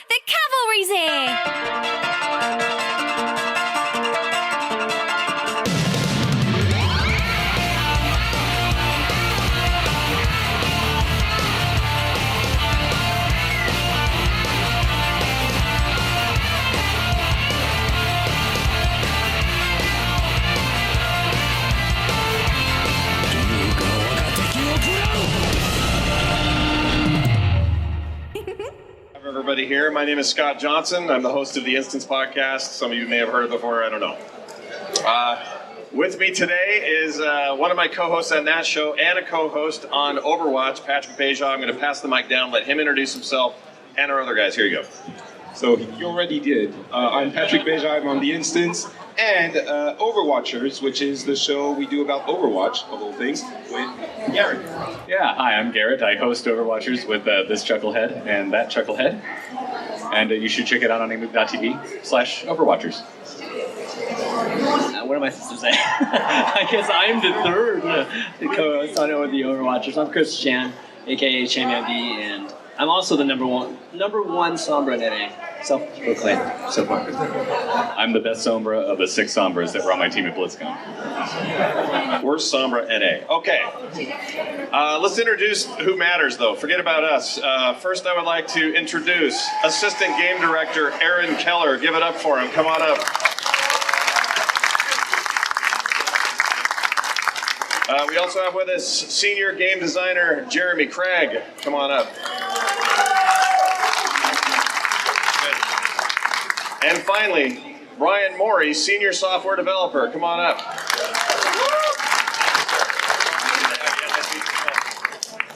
The cavalry's here! Everybody here. My name is Scott Johnson. I'm the host of the Instance podcast. Some of you may have heard it before. I don't know. With me today is one of my co-hosts on that show and a co-host on Overwatch, Patrick Beja. I'm going to pass the mic down, let him introduce himself and our other guys. Here you go. So you already did. I'm Patrick Beja. I'm on the Instance and Overwatchers, which is the show we do about Overwatch, of all things, with Garrett. Yeah, hi, I'm Garrett. I host Overwatchers with this chucklehead and that chucklehead. And you should check it out on amove.tv/Overwatchers. What am I supposed to say? I guess I'm the third co-host on with the Overwatchers. I'm Chris Chan, aka ChanmanV, and I'm also the number one Sombra NA, self-proclaimed so far. I'm the best Sombra of the 6 Sombras that were on my team at BlizzCon. Worst Sombra NA. Okay. Let's introduce who matters, though. Forget about us. First, I would like to introduce Assistant Game Director Aaron Keller. Give it up for him. Come on up. We also have with us Senior Game Designer Jeremy Craig. Come on up. And finally, Ryan Mourey, Senior Software Developer. Come on up.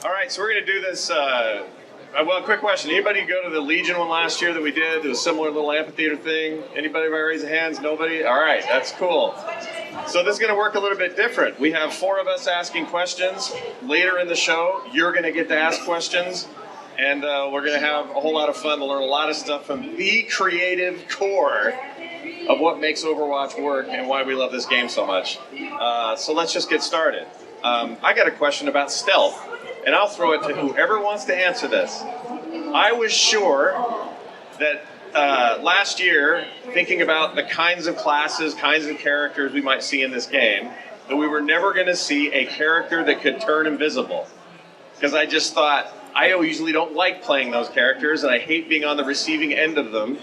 All right, so we're going to do this. Well, quick question. Anybody go to the Legion one last year that we did? It was a similar little amphitheater thing. Anybody raise their hands? Nobody? All right, that's cool. So this is going to work a little bit different. We have 4 of us asking questions. Later in the show, you're going to get to ask questions. And we're going to have a whole lot of fun to learn a lot of stuff from the creative core of what makes Overwatch work and why we love this game so much. So let's just get started. I got a question about stealth, and I'll throw it to whoever wants to answer this. I was sure that last year, thinking about the kinds of classes, kinds of characters we might see in this game, that we were never going to see a character that could turn invisible. Because I just thought, I usually don't like playing those characters, and I hate being on the receiving end of them.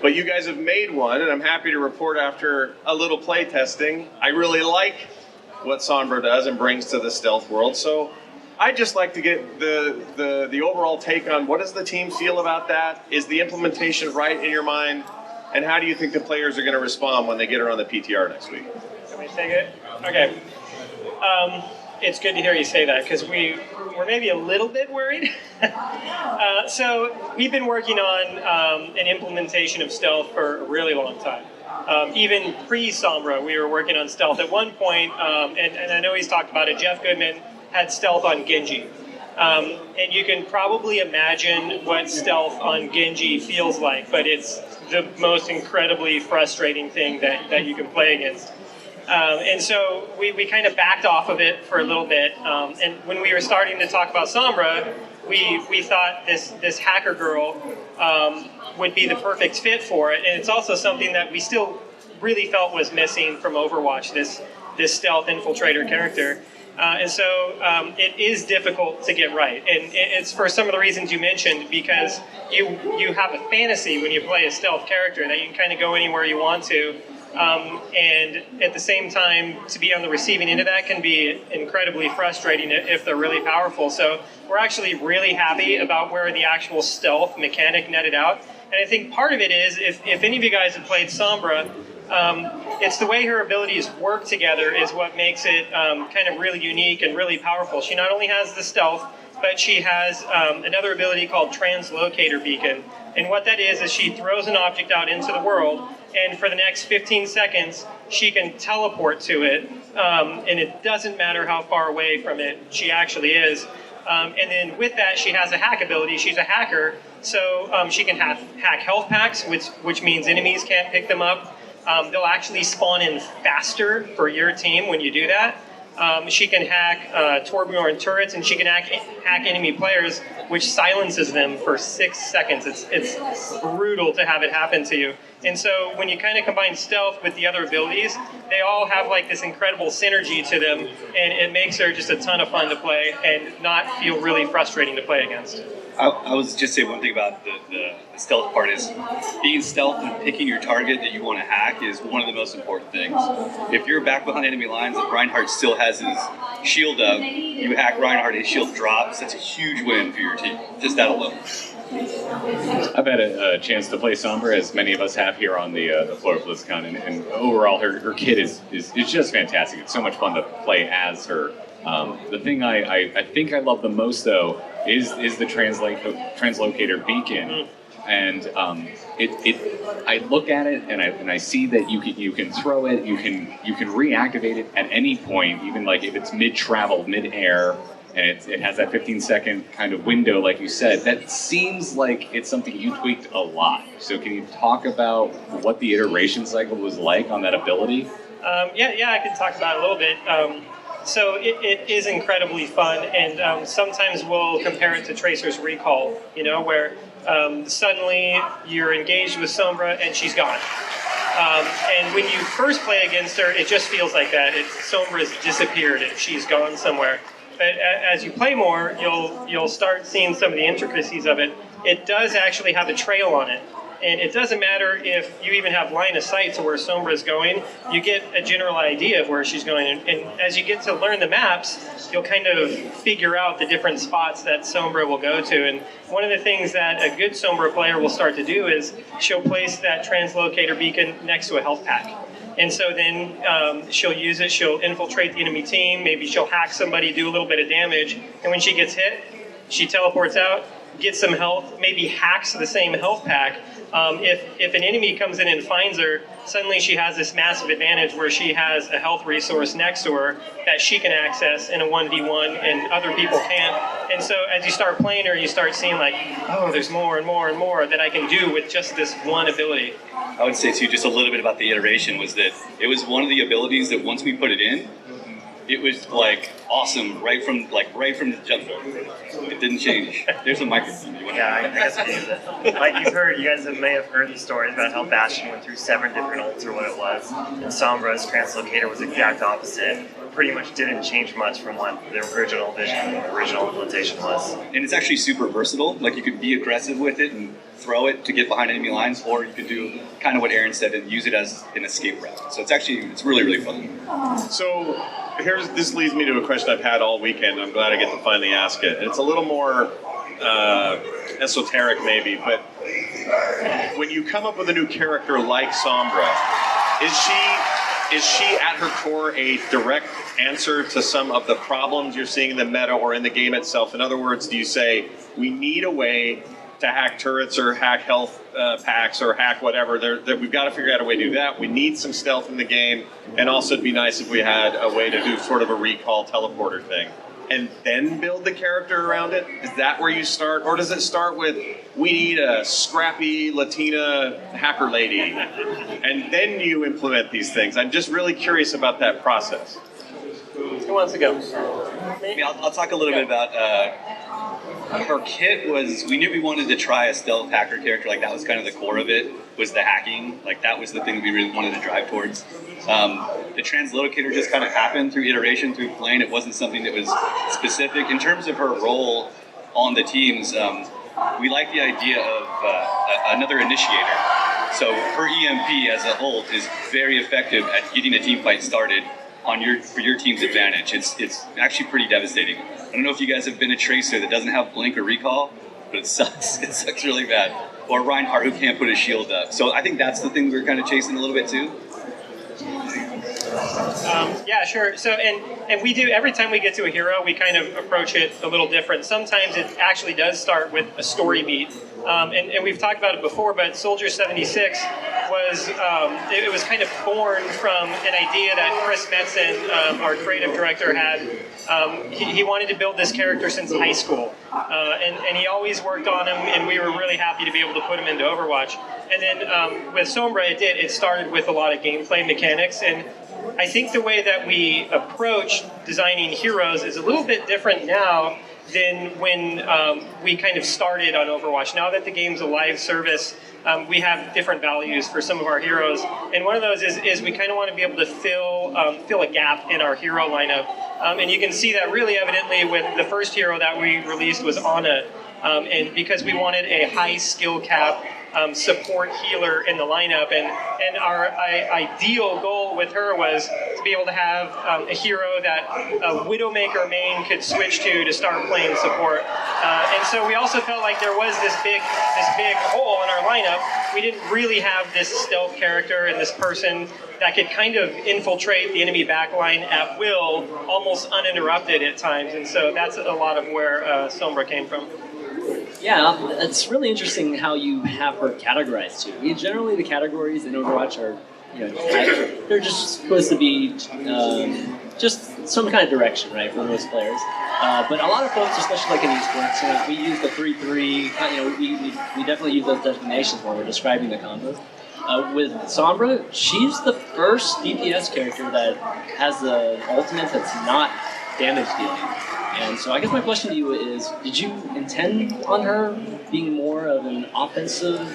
But you guys have made one, and I'm happy to report after a little play testing, I really like what Sombra does and brings to the stealth world. So I'd just like to get the overall take on what does the team feel about that? Is the implementation right in your mind? And how do you think the players are going to respond when they get her on the PTR next week? Can we take it? Okay. It's good to hear you say that, because we're maybe a little bit worried. So we've been working on an implementation of stealth for a really long time. Even pre-Sombra, we were working on stealth at one point, and I know he's talked about it. Jeff Goodman had stealth on Genji. And you can probably imagine what stealth on Genji feels like, but it's the most incredibly frustrating thing that you can play against. And so we kind of backed off of it for a little bit. And when we were starting to talk about Sombra, we thought this hacker girl would be the perfect fit for it. And it's also something that we still really felt was missing from Overwatch, this stealth infiltrator character. And so it is difficult to get right. And it's for some of the reasons you mentioned, because you have a fantasy when you play a stealth character that you can kind of go anywhere you want to. And at the same time, to be on the receiving end of that can be incredibly frustrating if they're really powerful. So we're actually really happy about where the actual stealth mechanic netted out. And I think part of it is, if any of you guys have played Sombra, it's the way her abilities work together is what makes it kind of really unique and really powerful. She not only has the stealth, but she has another ability called Translocator Beacon. And what that is she throws an object out into the world, and for the next 15 seconds, she can teleport to it, and it doesn't matter how far away from it she actually is. And then with that, she has a hack ability. She's a hacker, so she can hack health packs, which means enemies can't pick them up. They'll actually spawn in faster for your team when you do that. She can hack Torbjorn turrets, and she can hack enemy players, which silences them for 6 seconds. It's brutal to have it happen to you. And so when you kind of combine stealth with the other abilities, they all have like this incredible synergy to them, and it makes her just a ton of fun to play and not feel really frustrating to play against. I was just saying one thing about the stealth part is being stealth and picking your target that you want to hack is one of the most important things. If you're back behind enemy lines and Reinhardt still has his shield up, you hack Reinhardt, his shield drops, that's a huge win for your team. Just that alone. I've had a chance to play Sombra, as many of us have here on the floor of BlizzCon, and overall her kit is just fantastic. It's so much fun to play as her. The thing I think I love the most, though, is the translocator beacon, and I look at it and I see that you can throw it, you can reactivate it at any point, even like if it's mid-travel, mid-air, and it has that 15-second kind of window, like you said. That seems like it's something you tweaked a lot. So can you talk about what the iteration cycle was like on that ability? Yeah, I can talk about it a little bit. So it is incredibly fun, and sometimes we'll compare it to Tracer's Recall, where suddenly you're engaged with Sombra and she's gone. And when you first play against her, it just feels like that. Sombra's disappeared and she's gone somewhere. But as you play more, you'll start seeing some of the intricacies of it. It does actually have a trail on it. And it doesn't matter if you even have line of sight to where Sombra is going, you get a general idea of where she's going. And as you get to learn the maps, you'll kind of figure out the different spots that Sombra will go to. And one of the things that a good Sombra player will start to do is she'll place that translocator beacon next to a health pack. And so then she'll use it, she'll infiltrate the enemy team, maybe she'll hack somebody, do a little bit of damage, and when she gets hit, she teleports out, gets some health, maybe hacks the same health pack. If an enemy comes in and finds her, suddenly she has this massive advantage where she has a health resource next to her that she can access in a 1v1 and other people can't. And so as you start playing her, you start seeing like, oh, there's more and more and more that I can do with just this one ability. I would say too, just a little bit about the iteration was that it was one of the abilities that once we put it in, it was like awesome right from the jump. It didn't change. There's a microphone. Yeah, I guess like you guys may have heard the stories about how Bastion went through 7 different ults or what it was, and Sombra's translocator was the exact opposite. Pretty much didn't change much from what the original vision, the original implementation was. And it's actually super versatile. Like you could be aggressive with it and throw it to get behind enemy lines, or you could do kind of what Aaron said and use it as an escape route. So it's really, really fun. So this leads me to a question I've had all weekend. I'm glad I get to finally ask it. And it's a little more esoteric maybe, but when you come up with a new character like Sombra, is she at her core a direct answer to some of the problems you're seeing in the meta or in the game itself? In other words, do you say we need a way to hack turrets or hack health packs or hack whatever? We've got to figure out a way to do that. We need some stealth in the game, and also it'd be nice if we had a way to do sort of a recall teleporter thing. And then build the character around it? Is that where you start? Or does it start with, we need a scrappy Latina hacker lady, and then you implement these things? I'm just really curious about that process. Who wants to go? I'll talk a little bit about her kit. We knew we wanted to try a stealth hacker character. Like that was kind of the core of it, was the hacking. Like that was the thing we really wanted to drive towards. The translocator just kind of happened through iteration, through playing. It wasn't something that was specific. In terms of her role on the teams, we like the idea of another initiator. So her EMP as an ult is very effective at getting a team fight started for your team's advantage. It's actually pretty devastating. I don't know if you guys have been a Tracer that doesn't have blink or recall, but it sucks. It sucks really bad. Or Reinhardt who can't put his shield up. So I think that's the thing we're kind of chasing a little bit too. Yeah, sure. So, and we do, every time we get to a hero, we kind of approach it a little different. Sometimes it actually does start with a story beat. And we've talked about it before, but Soldier 76 was, it was kind of born from an idea that Chris Metzen, our creative director, had. He wanted to build this character since high school, and he always worked on him, and we were really happy to be able to put him into Overwatch. And then with Sombra, it started with a lot of gameplay mechanics, and I think the way that we approach designing heroes is a little bit different now than when we kind of started on Overwatch. Now that the game's a live service, we have different values for some of our heroes, and one of those is we kind of want to be able to fill a gap in our hero lineup, and you can see that really evidently with the first hero that we released was Ana, and because we wanted a high skill cap support healer in the lineup, and our ideal goal with her was to be able to have a hero that a Widowmaker main could switch to start playing support. And so we also felt like there was this big hole in our lineup. We didn't really have this stealth character and this person that could kind of infiltrate the enemy backline at will, almost uninterrupted at times. And so that's a lot of where Sombra came from. Yeah, it's really interesting how you have her categorized too. I mean, generally, the categories in Overwatch are, they're just supposed to be just some kind of direction, right, for most players. But a lot of folks, especially like in esports, we use the 3-3. We definitely use those designations when we're describing the combos. With Sombra, she's the first DPS character that has the ultimate that's not damage dealing. And so I guess my question to you is, did you intend on her being more of an offensive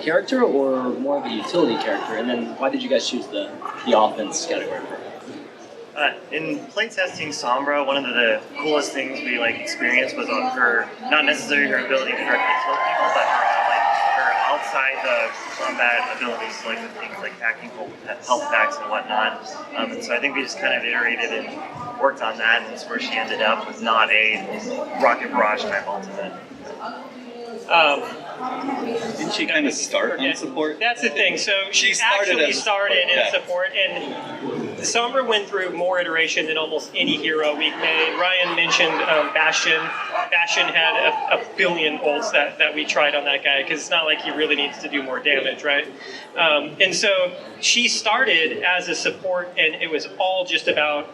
character or more of a utility character? And then why did you guys choose the offense category for her? In playtesting Sombra, one of the coolest things we experienced was on her, not necessarily her ability to directly kill people, but her outside the combat abilities, with things like hacking health packs and whatnot. And so I think we just kind of iterated and worked on that, and that's where she ended up with not a Rocket Barrage type ultimate. Didn't she kind of start on support? That's the thing. So she actually started in support, and Sombra went through more iteration than almost any hero we've made. Ryan mentioned Bastion. Bastion had a billion ults that we tried on that guy, because it's not like he really needs to do more damage, right? And so she started as a support, and it was all just about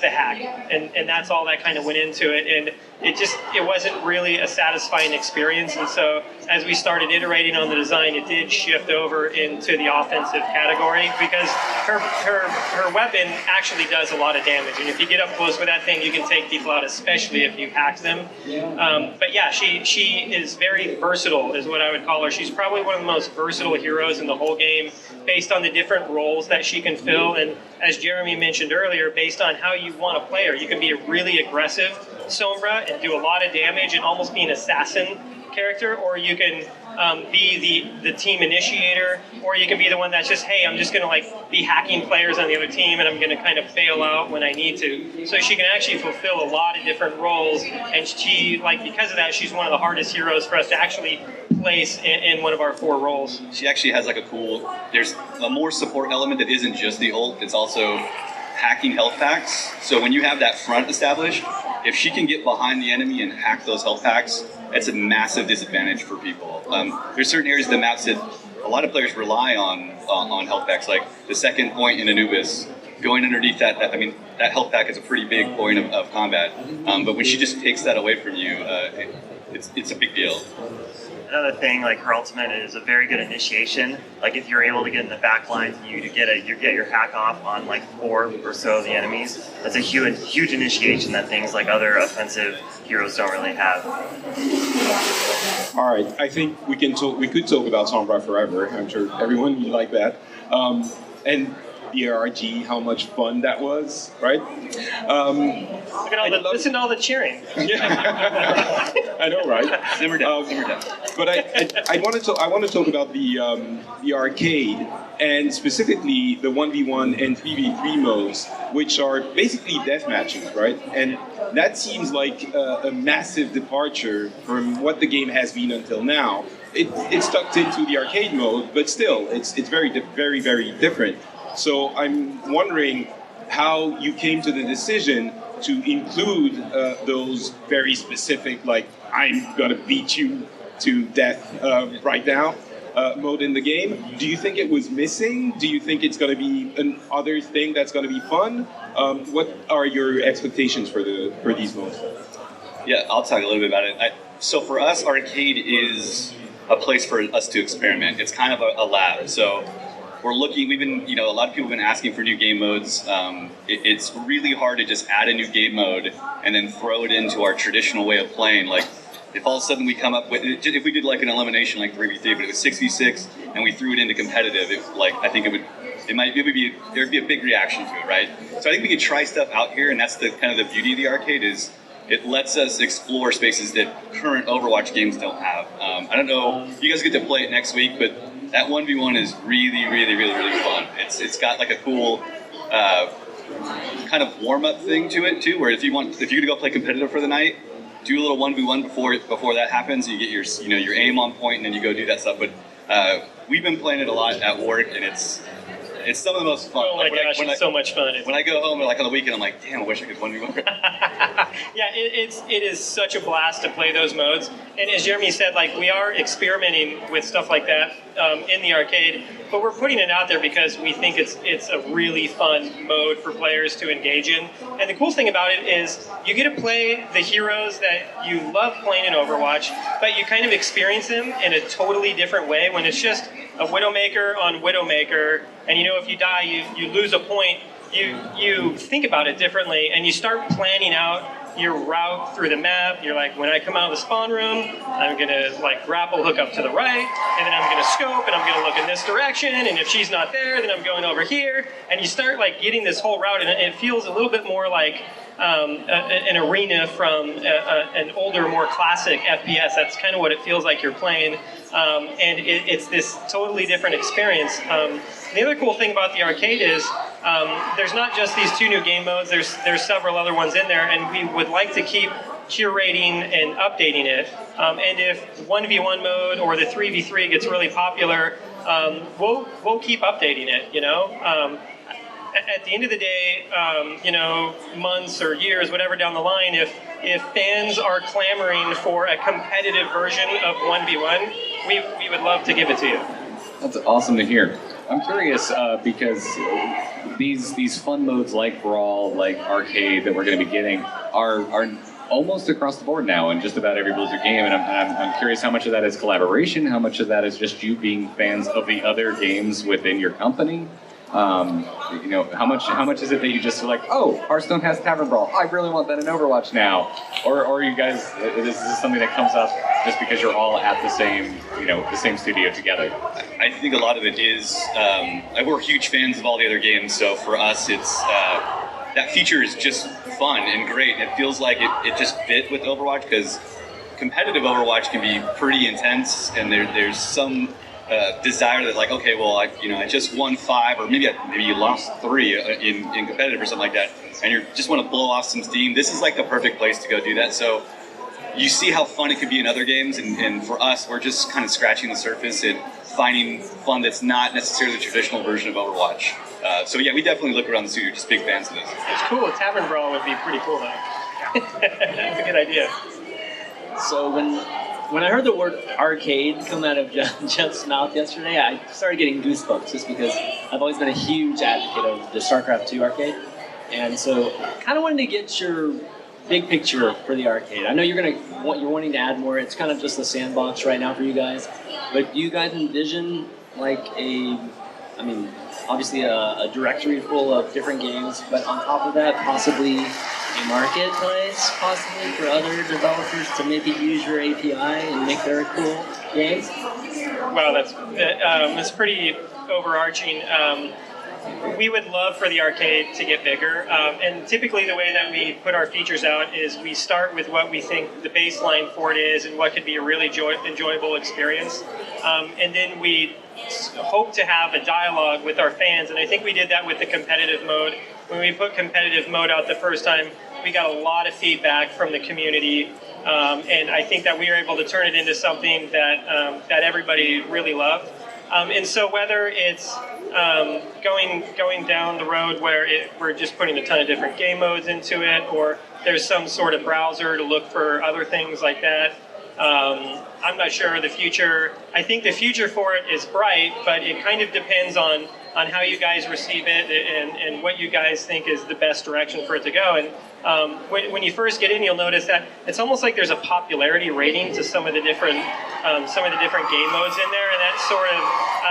the hack, and that's all that kind of went into it, and it wasn't really a satisfying experience. And so as we started iterating on the design, it did shift over into the offensive category, because her weapon actually does a lot of damage, and if you get up close with that thing, you can take people out, especially if you hack them. But yeah, she is very versatile, is what I would call her. She's probably one of the most versatile heroes in the whole game, based on the different roles that she can fill, and as Jeremy mentioned earlier, based on how you want to play her. You can be a really aggressive Sombra and do a lot of damage and almost be an assassin character, or you can be the team initiator, or you can be the one that's just, hey, I'm just going to be hacking players on the other team, and I'm going to kind of bail out when I need to. So she can actually fulfill a lot of different roles, and she, because of that, she's one of the hardest heroes for us to actually place in one of our 4 roles. She actually has there's a more support element that isn't just the ult, it's also hacking health packs. So when you have that front established, if she can get behind the enemy and hack those health packs, that's a massive disadvantage for people. There's certain areas of the maps that a lot of players rely on health packs, like the second point in Anubis. Going underneath that health pack is a pretty big point of combat. But when she just takes that away from you, it's a big deal. Another thing, her ultimate is a very good initiation. If you're able to get in the back lines and you get your hack off on 4 or so of the enemies, that's a huge initiation that things like other offensive heroes don't really have. All right, I think we could talk about Sombra forever. I'm sure everyone would like that. And the ARG, how much fun that was, right? Look at listen to all the cheering. Yeah, I know, right? Simmer down, simmer down. But I want to talk about the arcade, and specifically the 1v1 and 3v3 modes, which are basically death matches, right? And that seems like a massive departure from what the game has been until now. It's tucked into the arcade mode, but still, it's very, very, very different. So I'm wondering how you came to the decision to include those very specific, I'm gonna beat you to death right now mode in the game. Do you think it was missing? Do you think it's gonna be another thing that's gonna be fun? What are your expectations for these modes? Yeah, I'll talk a little bit about it. So for us, arcade is a place for us to experiment. It's kind of a lab. So we're looking. We've been, a lot of people have been asking for new game modes. It's really hard to just add a new game mode and then throw it into our traditional way of playing. Like, if all of a sudden we come up with, if we did like an elimination like 3v3, but it was 6v6, and we threw it into competitive, I think there'd be a big reaction to it, right? So I think we could try stuff out here, and that's the kind of the beauty of the arcade is it lets us explore spaces that current Overwatch games don't have. I don't know, you guys get to play it next week, but that 1v1 is really, really, really, really fun. It's got like a cool kind of warm-up thing to it too, where if you're gonna go play competitive for the night, do a little 1v1 before that happens. You get your aim on point, and then you go do that stuff. But we've been playing it a lot at work, and it's some of the most fun. Oh my gosh, it's so much fun. When I go home, like on the weekend, I'm like, damn, I wish I could 1v1. Yeah, it is such a blast to play those modes. And as Jeremy said, like we are experimenting with stuff like that in the arcade, but we're putting it out there because we think it's a really fun mode for players to engage in. And the cool thing about it is you get to play the heroes that you love playing in Overwatch, but you kind of experience them in a totally different way when it's just a Widowmaker on Widowmaker, and if you die, you lose a point. You think about it differently, and you start planning out your route through the map. You're like, when I come out of the spawn room, I'm gonna like grapple hook up to the right, and then I'm gonna scope, and I'm gonna look in this direction, and if she's not there, then I'm going over here, and you start like getting this whole route, and it feels a little bit more like an arena from an older, more classic FPS. That's kind of what it feels like you're playing, and it's this totally different experience. The other cool thing about the arcade is there's not just these 2 new game modes, there's several other ones in there, and we would like to keep curating and updating it. And if 1v1 mode or the 3v3 gets really popular, we'll keep updating it, At the end of the day, months or years, whatever down the line, if fans are clamoring for a competitive version of 1v1, we would love to give it to you. That's awesome to hear. I'm curious because these fun modes like Brawl, like Arcade that we're going to be getting are almost across the board now in just about every Blizzard game, and I'm curious how much of that is collaboration, how much of that is just you being fans of the other games within your company. How much is it that you just are like, oh, Hearthstone has Tavern Brawl, I really want that in Overwatch now, or you guys, is this something that comes up just because you're all at the same studio together? I think a lot of it is, we're huge fans of all the other games, so for us it's, that feature is just fun and great. It feels like it just fit with Overwatch, because competitive Overwatch can be pretty intense, and there's some desire that like, okay, well, I just won 5, or maybe you lost 3 in competitive or something like that, and you just want to blow off some steam. This is like the perfect place to go do that. So you see how fun it could be in other games, and for us, we're just kind of scratching the surface and finding fun that's not necessarily the traditional version of Overwatch. So yeah, we definitely look around the studio, just big fans of this. It's cool. A Tavern Brawl would be pretty cool, though. That's a good idea. So when I heard the word arcade come out of Jeff's mouth yesterday, I started getting goosebumps just because I've always been a huge advocate of the StarCraft 2 arcade. And so kind of wanted to get your big picture for the arcade. I know you're wanting to add more. It's kind of just a sandbox right now for you guys. But do you guys envision like obviously a directory full of different games, but on top of that, possibly a marketplace, possibly for other developers to maybe use your API and make their cool games? Wow, that's pretty overarching. We would love for the arcade to get bigger, and typically the way that we put our features out is we start with what we think the baseline for it is and what could be a really enjoyable experience, and then we hope to have a dialogue with our fans, and I think we did that with the competitive mode. When we put competitive mode out the first time, we got a lot of feedback from the community, and I think that we were able to turn it into something that everybody really loved. And so whether it's going down the road where we're just putting a ton of different game modes into it, or there's some sort of browser to look for other things like that, I'm not sure the future. I think the future for it is bright, but it kind of depends on how you guys receive it and what you guys think is the best direction for it to go. And when you first get in, you'll notice that it's almost like there's a popularity rating to some of the different game modes in there, and that's sort of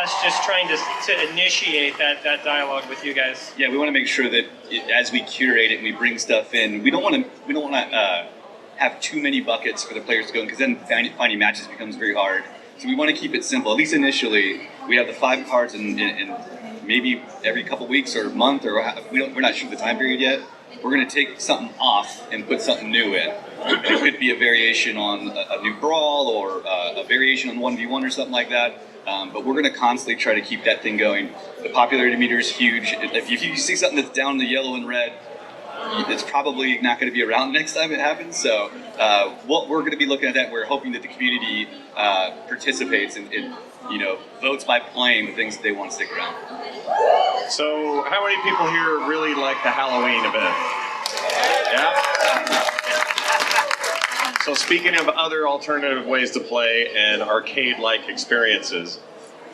us just trying to initiate that dialogue with you guys. Yeah, we want to make sure that as we curate it and we bring stuff in, we don't want to have too many buckets for the players to go in, because then finding matches becomes very hard. So we want to keep it simple. At least initially, we have the 5 cards, and maybe every couple weeks or month, or we're not sure the time period yet. We're going to take something off and put something new in. It could be a variation on a new brawl, or a variation on 1v1 or something like that. But we're going to constantly try to keep that thing going. The popularity meter is huge. If you see something that's down in the yellow and red, it's probably not going to be around next time it happens. So what we're going to be looking at that, we're hoping that the community participates and votes by playing the things that they want to stick around. So how many people here really like the Halloween event? Yeah? So speaking of other alternative ways to play and arcade-like experiences,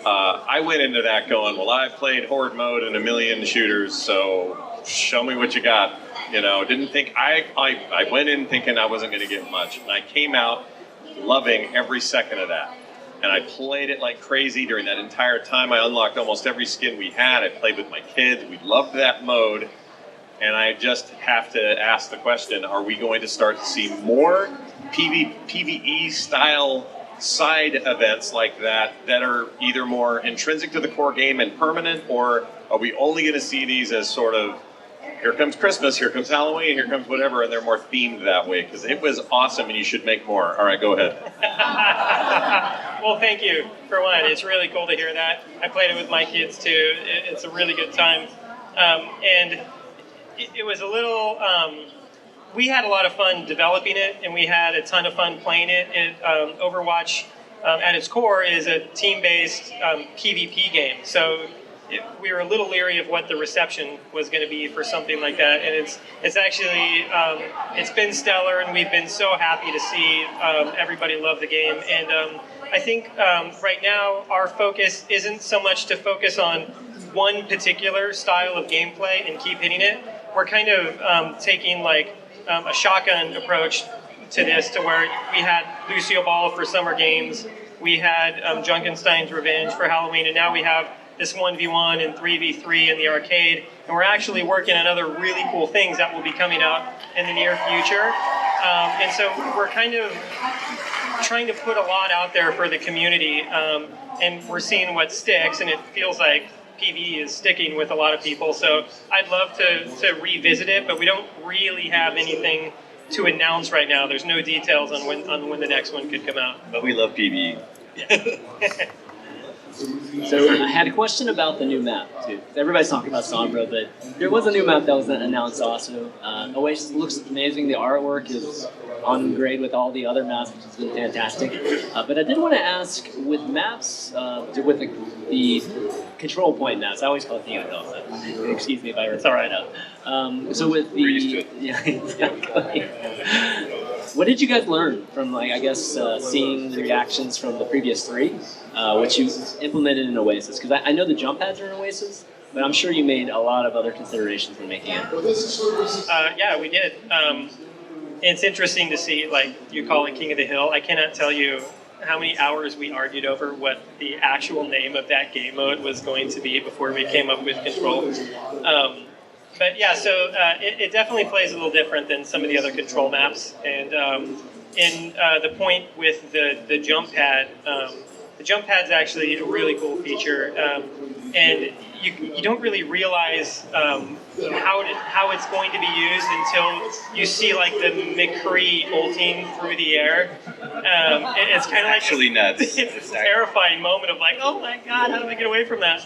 I went into that going, well, I've played Horde mode in a million shooters, so show me what you got. Didn't think, I went in thinking I wasn't going to get much, and I came out loving every second of that. And I played it like crazy during that entire time. I unlocked almost every skin we had. I played with my kids. We loved that mode. And I just have to ask the question, are we going to start to see more PvE style side events like that are either more intrinsic to the core game and permanent, or are we only going to see these as sort of, here comes Christmas, here comes Halloween, here comes whatever, and they're more themed that way? Because it was awesome, and you should make more. All right, go ahead. Well, thank you, for one. It's really cool to hear that. I played it with my kids, too. It's a really good time. And it was a little... we had a lot of fun developing it, and we had a ton of fun playing it. Overwatch, at its core, is a team-based PvP game. So we were a little leery of what the reception was going to be for something like that, and it's actually it's been stellar, and we've been so happy to see everybody love the game. And I think right now our focus isn't so much to focus on one particular style of gameplay and keep hitting it. We're kind of taking like a shotgun approach to this, to where we had Lucio Ball for Summer Games, we had Junkenstein's Revenge for Halloween, and now we have this 1v1 and 3v3 in the arcade, and we're actually working on other really cool things that will be coming out in the near future. And so we're kind of trying to put a lot out there for the community, and we're seeing what sticks, and it feels like PvE is sticking with a lot of people. So I'd love to revisit it, but we don't really have anything to announce right now. There's no details on when the next one could come out. But we love PvE. So I had a question about the new map, too. Everybody's talking about Sombra, but there was a new map that was announced also. Oasis looks amazing. The artwork is on grade with all the other maps, which has been fantastic. But I did want to ask, with maps, with the control point maps, I always call it the UNO, so excuse me if I it's all right out. So with the... Yeah, exactly. What did you guys learn from, seeing the reactions from the previous 3, which you implemented in Oasis? Because I know the jump pads are in Oasis, but I'm sure you made a lot of other considerations when making it. Yeah, we did. It's interesting to see, you call it King of the Hill. I cannot tell you how many hours we argued over what the actual name of that game mode was going to be before we came up with Control. But yeah, so it definitely plays a little different than some of the other control maps. And in the point with the jump pad, the jump pad's actually a really cool feature. And you don't really realize how it's going to be used until you see the McCree ulting through the air. It's kind of like actually nuts. It's a terrifying moment of oh my god, how do I get away from that?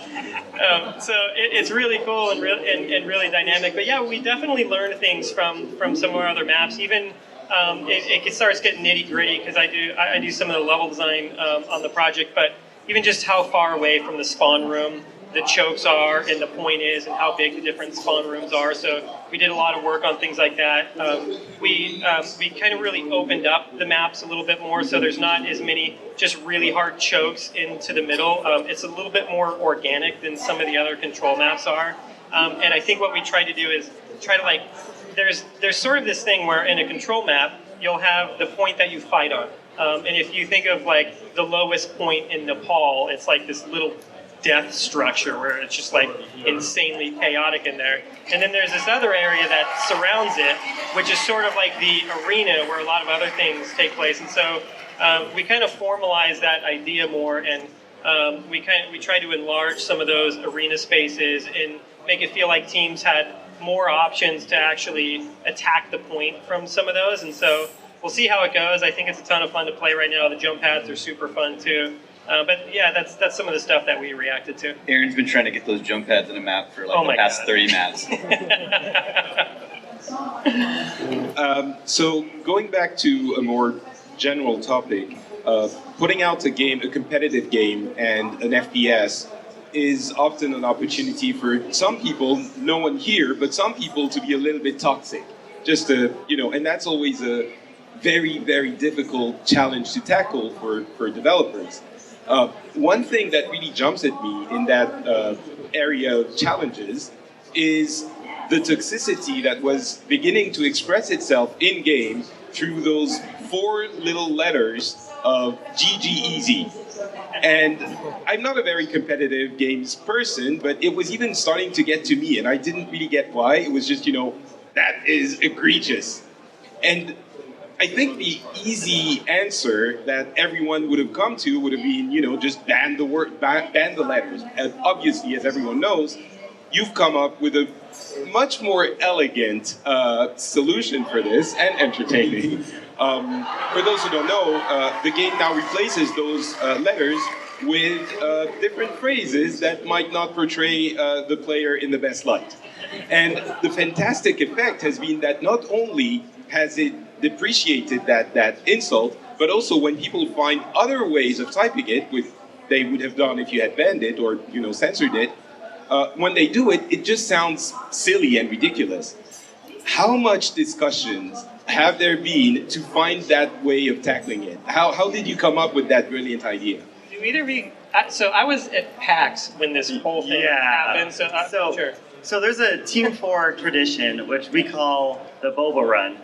So it's really cool and really dynamic. But yeah, we definitely learned things from some of our other maps. Even it starts getting nitty gritty because I do some of the level design on the project, but even just how far away from the spawn room the chokes are and the point is and how big the different spawn rooms are. So we did a lot of work on things like that. We kind of really opened up the maps a little bit more, so there's not as many just really hard chokes into the middle. It's a little bit more organic than some of the other control maps are. And I think what we tried to do is try to like, there's sort of this thing where in a control map, you'll have the point that you fight on. And if you think of like the lowest point in Nepal, it's like this little death structure where it's just like insanely chaotic in there. And then there's this other area that surrounds it, which is sort of like the arena where a lot of other things take place. And so we kind of formalize that idea more, and we try to enlarge some of those arena spaces and make it feel like teams had more options to actually attack the point from some of those. And so we'll see how it goes. I think it's a ton of fun to play right now. The jump pads are super fun too. But yeah, that's some of the stuff that we reacted to. Aaron's been trying to get those jump pads in a map for like the past 30 maps. So going back to a more general topic, putting out a competitive game and an FPS is often an opportunity for some people, no one here, but some people to be a little bit toxic. Just to, and that's always a very, very difficult challenge to tackle for developers. One thing that really jumps at me in that area of challenges is the toxicity that was beginning to express itself in-game through those 4 little letters of GG Easy. And I'm not a very competitive games person, but it was even starting to get to me, and I didn't really get why. It was just, that is egregious. And I think the easy answer that everyone would have come to would have been, just ban the letters. And obviously, as everyone knows, you've come up with a much more elegant solution for this, and entertaining. For those who don't know, the game now replaces those letters with different phrases that might not portray the player in the best light. And the fantastic effect has been that not only has it depreciated that insult, but also when people find other ways of typing it, which they would have done if you had banned it or censored it, when they do it, it just sounds silly and ridiculous. How much discussions have there been to find that way of tackling it? How did you come up with that brilliant idea? Do either of you? So I was at PAX when this whole thing happened. Sure. So there's a Team 4 tradition, which we call the Boba Run,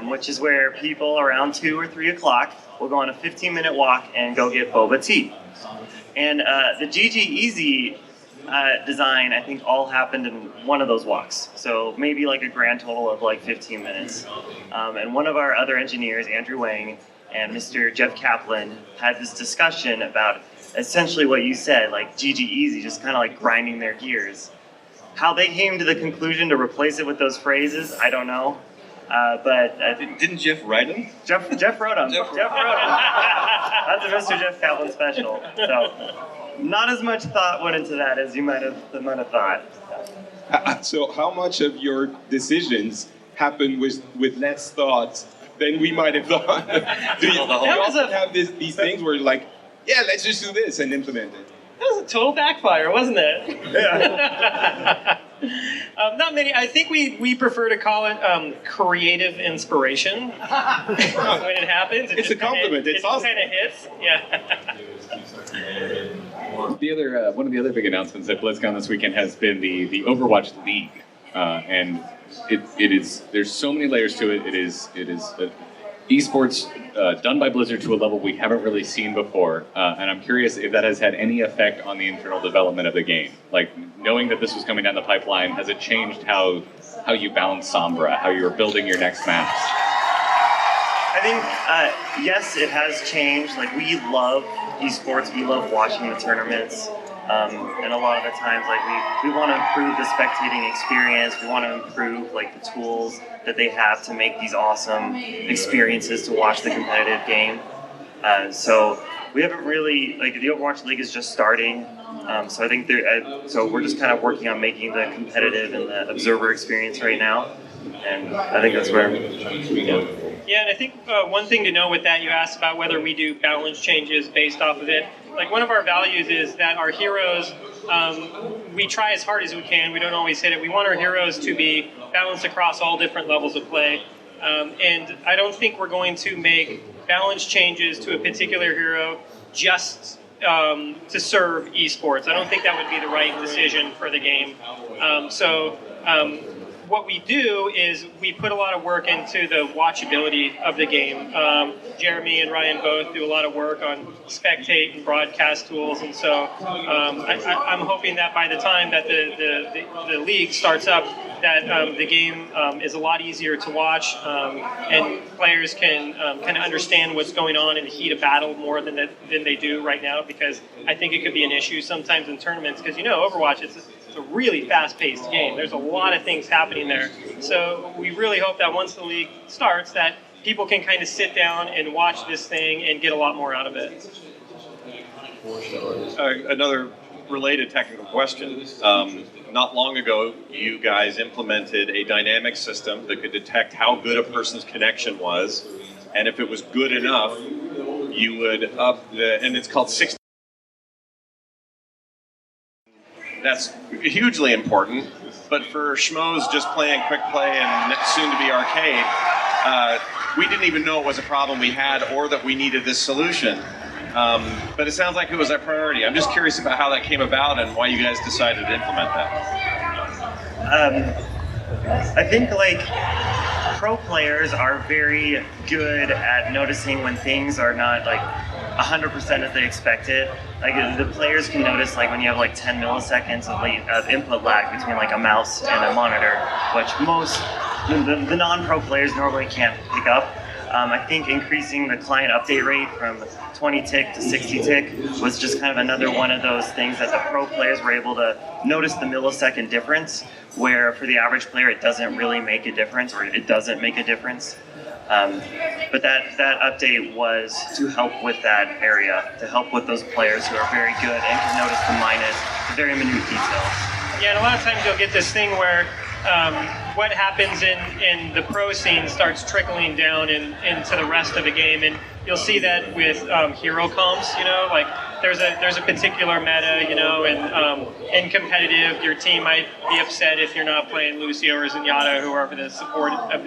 which is where people around 2 or 3 o'clock will go on a 15-minute walk and go get boba tea. And the GG Easy design, I think, all happened in one of those walks. So maybe like a grand total of like 15 minutes. And one of our other engineers, Andrew Wang, and Mr. Jeff Kaplan had this discussion about essentially what you said, like GG Easy, just kind of like grinding their gears. How they came to the conclusion to replace it with those phrases, I don't know. But didn't Jeff write them? Jeff wrote them. Jeff wrote them. That's a Mr. Jeff Kaplan special. So not as much thought went into that as you might have thought. So how much of your decisions happen with less thought than we might have thought? Do you also have these things where you're like, yeah, let's just do this and implement it? That was a total backfire, wasn't it? Yeah. Not many. I think we prefer to call it creative inspiration when it happens. It's a compliment. It's awesome. It just kind of hits. Yeah. The other one of the other big announcements at BlizzCon this weekend has been the Overwatch League, and it is there's so many layers to it. It is esports done by Blizzard to a level we haven't really seen before, and I'm curious if that has had any effect on the internal development of the game. Like, knowing that this was coming down the pipeline, has it changed how you balance Sombra, how you're building your next maps? I think, yes, it has changed. Like, we love esports, we love watching the tournaments, and a lot of the times, like, we want to improve the spectating experience, we want to improve, like, the tools that they have to make these awesome experiences to watch the competitive game. So we haven't really, like, the Overwatch League is just starting, so I think so we're just kind of working on making the competitive and the observer experience right now, and I think that's where we go. Yeah, and I think one thing to know with that, you asked about whether we do balance changes based off of it. Like, one of our values is that our heroes we try as hard as we can. We don't always hit it. We want our heroes to be balanced across all different levels of play. And I don't think we're going to make balance changes to a particular hero just to serve esports. I don't think that would be the right decision for the game. What we do is we put a lot of work into the watchability of the game. Jeremy and Ryan both do a lot of work on spectate and broadcast tools, and so I'm hoping that by the time that the league starts up, that the game is a lot easier to watch, and players can kind of understand what's going on in the heat of battle more than they do right now, because I think it could be an issue sometimes in tournaments, because Overwatch, it's a really fast-paced game. There's a lot of things happening there. So we really hope that once the league starts, that people can kind of sit down and watch this thing and get a lot more out of it. Another related technical question. Not long ago, you guys implemented a dynamic system that could detect how good a person's connection was, and if it was good enough, you would up and it's called 60. That's hugely important, but for schmoes just playing quick play and soon to be arcade, we didn't even know it was a problem we had or that we needed this solution. But it sounds like it was our priority. I'm just curious about how that came about and why you guys decided to implement that. I think pro players are very good at noticing when things are not 100% as they expected. The players can notice when you have 10 milliseconds of input lag between a mouse and a monitor, which the non-pro players normally can't pick up. I think increasing the client update rate from 20 tick to 60 tick was just kind of another one of those things that the pro players were able to notice the millisecond difference, where for the average player it doesn't really make a difference, or it doesn't make a difference. But that update was to help with that area, to help with those players who are very good and can notice the very minute details. Yeah, and a lot of times you'll get this thing where what happens in the pro scene starts trickling down into the rest of the game, and you'll see that with hero comps. There's a particular meta, and in competitive, your team might be upset if you're not playing Lucio or Zenyatta, whoever the support of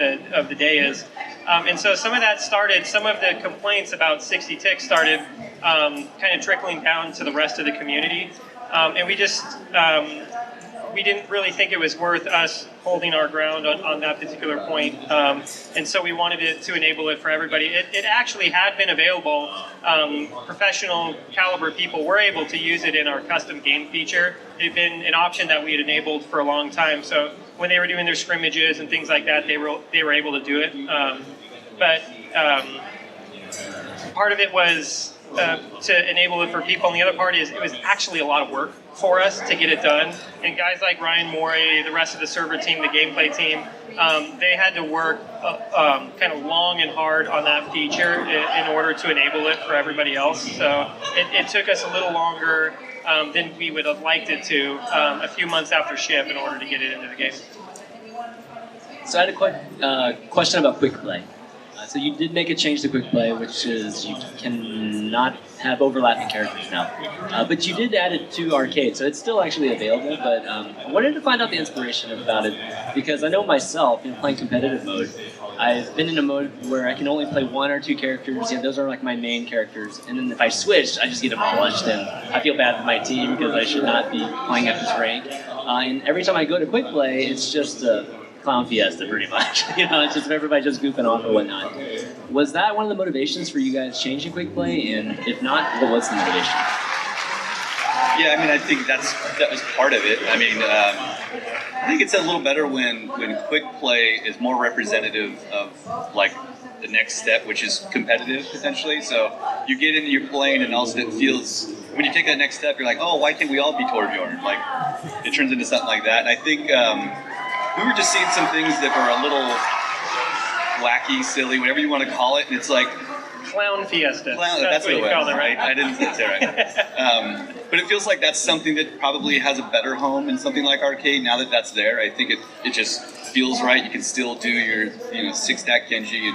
the day is. And so some of the complaints about 60 ticks started kind of trickling down to the rest of the community. And we just, we didn't really think it was worth us holding our ground on that particular point. And so we wanted to enable it for everybody. It actually had been available. Professional caliber people were able to use it in our custom game feature. It had been an option that we had enabled for a long time. So when they were doing their scrimmages and things like that, they were able to do it. But part of it was to enable it for people, and the other part is it was actually a lot of work for us to get it done. And guys like Ryan Mourey, the rest of the server team, the gameplay team, they had to work kind of long and hard on that feature in order to enable it for everybody else. So it took us a little longer than we would have liked it to, a few months after ship, in order to get it into the game. So I had a question about quick play. So you did make a change to quick play, which is you cannot have overlapping characters now. But you did add it to arcade, so it's still actually available. But I wanted to find out the inspiration about it, because I know myself, playing competitive mode, I've been in a mode where I can only play one or two characters. Those are my main characters. And then if I switch, I just get demolished, and I feel bad for my team because I should not be playing at this rank. And every time I go to quick play, it's just clown fiesta, pretty much. It's just everybody just goofing off or whatnot. Was that one of the motivations for you guys changing quick play? And if not, what was the motivation? Yeah, I think that was part of it. I think it's a little better when quick play is more representative of the next step, which is competitive potentially. So you get in, you're playing, and also it feels, when you take that next step, you're like, oh, why can't we all be Torbjorn? It turns into something like that. And I think we were just seeing some things that were a little wacky, silly, whatever you want to call it, and it's Clown fiesta. That's what you called it, right? I didn't say it right. But it feels like that's something that probably has a better home in something like arcade. Now that that's there, I think it just feels right. You can still do your 6-stack Genji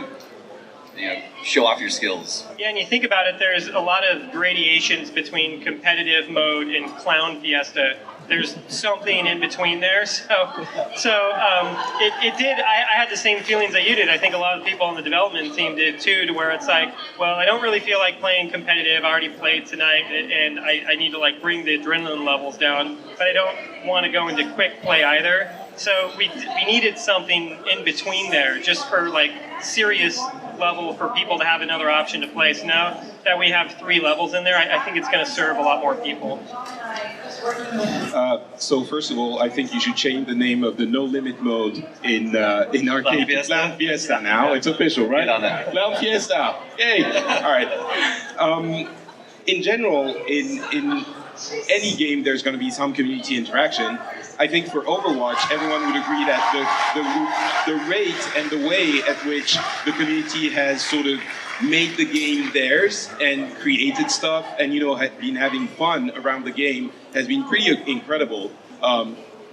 show off your skills. Yeah, and you think about it, there's a lot of gradations between competitive mode and Clown Fiesta. There's something in between there, it did. I had the same feelings that you did. I think a lot of people on the development team did too, to where it's like, well, I don't really feel like playing competitive. I already played tonight, and I need to like bring the adrenaline levels down, but I don't want to go into quick play either. So we needed something in between there, just for like serious level for people to have another option to play. So now that we have 3 levels in there, I think it's going to serve a lot more people. So first of all, I think you should change the name of the No Limit mode in Arcade to Clown Fiesta now. It's official, right? Get on that. Clown Fiesta. Yay! All right. In general, in any game, there's going to be some community interaction. I think for Overwatch, everyone would agree that the rate and the way at which the community has sort of made the game theirs and created stuff and, had been having fun around the game has been pretty incredible.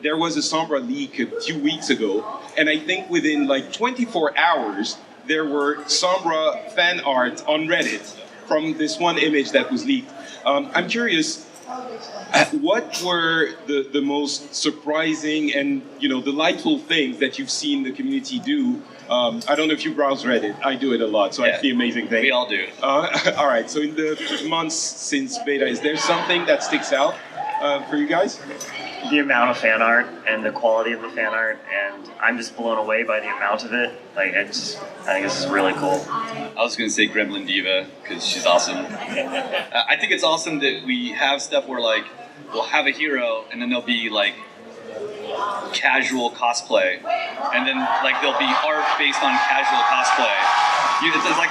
There was a Sombra leak a few weeks ago, and I think within like 24 hours, there were Sombra fan art on Reddit from this one image that was leaked. I'm curious, what were the most surprising and delightful things that you've seen the community do? I don't know if you browse Reddit. I do it a lot, so I see amazing things. We all do. All right, so in the months since beta, is there something that sticks out for you guys? The amount of fan art and the quality of the fan art, and I'm just blown away by the amount of it. I think this is really cool. I was going to say Gremlin Diva, because she's awesome. I think it's awesome that we have stuff where, like, we'll have a hero, and then there'll be, like, casual cosplay, and then, like, there'll be art based on casual cosplay. It's like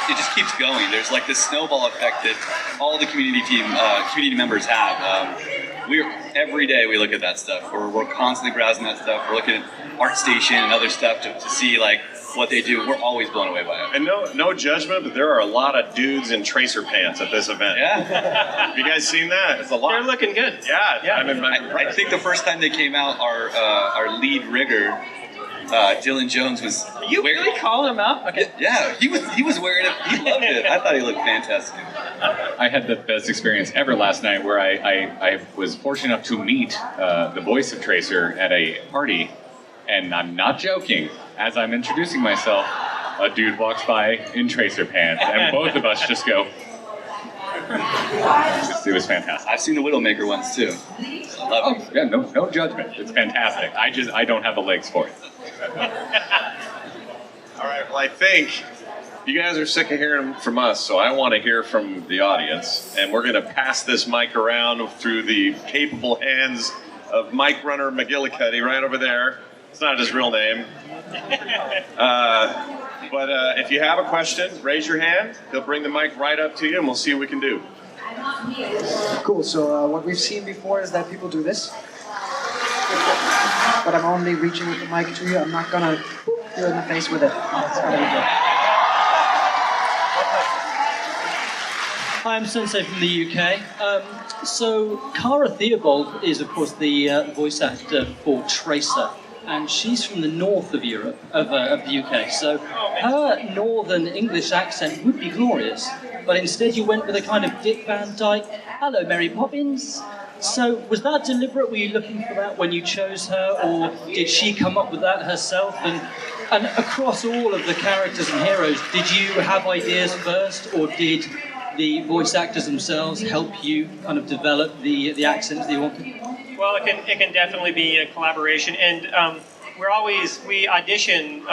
it just keeps going. There's, like, this snowball effect that all the community members have. Every day we look at that stuff. We're constantly browsing that stuff. We're looking at ArtStation and other stuff to see like what they do. We're always blown away by it. And no judgment, but there are a lot of dudes in tracer pants at this event. Yeah. Have you guys seen that? It's a lot. They're looking good. Yeah. I think the first time they came out, our lead rigger, Dylan Jones was. You really calling him out? Okay. Yeah, he was wearing it. He loved it. I thought he looked fantastic. I had the best experience ever last night where I was fortunate enough to meet the voice of Tracer at a party, and I'm not joking. As I'm introducing myself, a dude walks by in Tracer pants, and both of us just go. It was fantastic. I've seen the Widowmaker ones too. I love it. Yeah, no judgment. It's fantastic. I don't have the legs for it. All right, well, I think you guys are sick of hearing from us, so I want to hear from the audience. And we're going to pass this mic around through the capable hands of Mic Runner McGillicuddy right over there. It's not his real name. But if you have a question, raise your hand. He'll bring the mic right up to you, and we'll see what we can do. Cool, so what we've seen before is that people do this. But I'm only reaching with the mic to you. I'm not gonna do it in the face with it. That's how we go. Hi, I'm Sensei from the UK. So Cara Theobald is, of course, the voice actor for Tracer, and she's from the north of Europe, of the UK. So her northern English accent would be glorious, but instead you went with a kind of Dick Van Dyke, hello, Mary Poppins. So was that deliberate? Were you looking for that when you chose her, or did she come up with that herself? And across all of the characters and heroes, did you have ideas first, or did the voice actors themselves help you kind of develop the accents that you wanted? Well, it can definitely be a collaboration, and we audition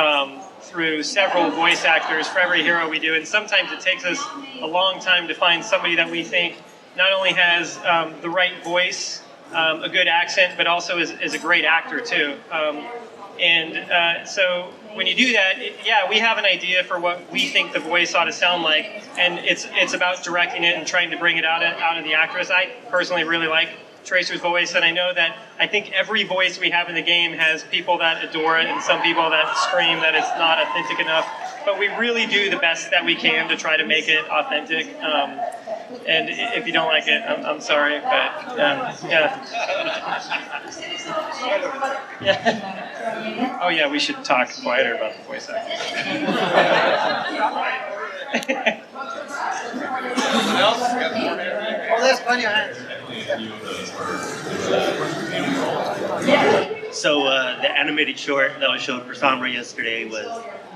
through several voice actors for every hero we do, and sometimes it takes us a long time to find somebody that we think not only has the right voice, a good accent, but also is a great actor too. So when you do that, we have an idea for what we think the voice ought to sound like, and it's about directing it and trying to bring it out of the actress. I personally really like Tracer's voice, and I think every voice we have in the game has people that adore it and some people that scream that it's not authentic enough. But we really do the best that we can to try to make it authentic. And if you don't like it, I'm sorry, but yeah. Oh yeah, we should talk quieter about the voice acting. Oh, there's plenty of hands. So the animated short that was showed for Sombra yesterday was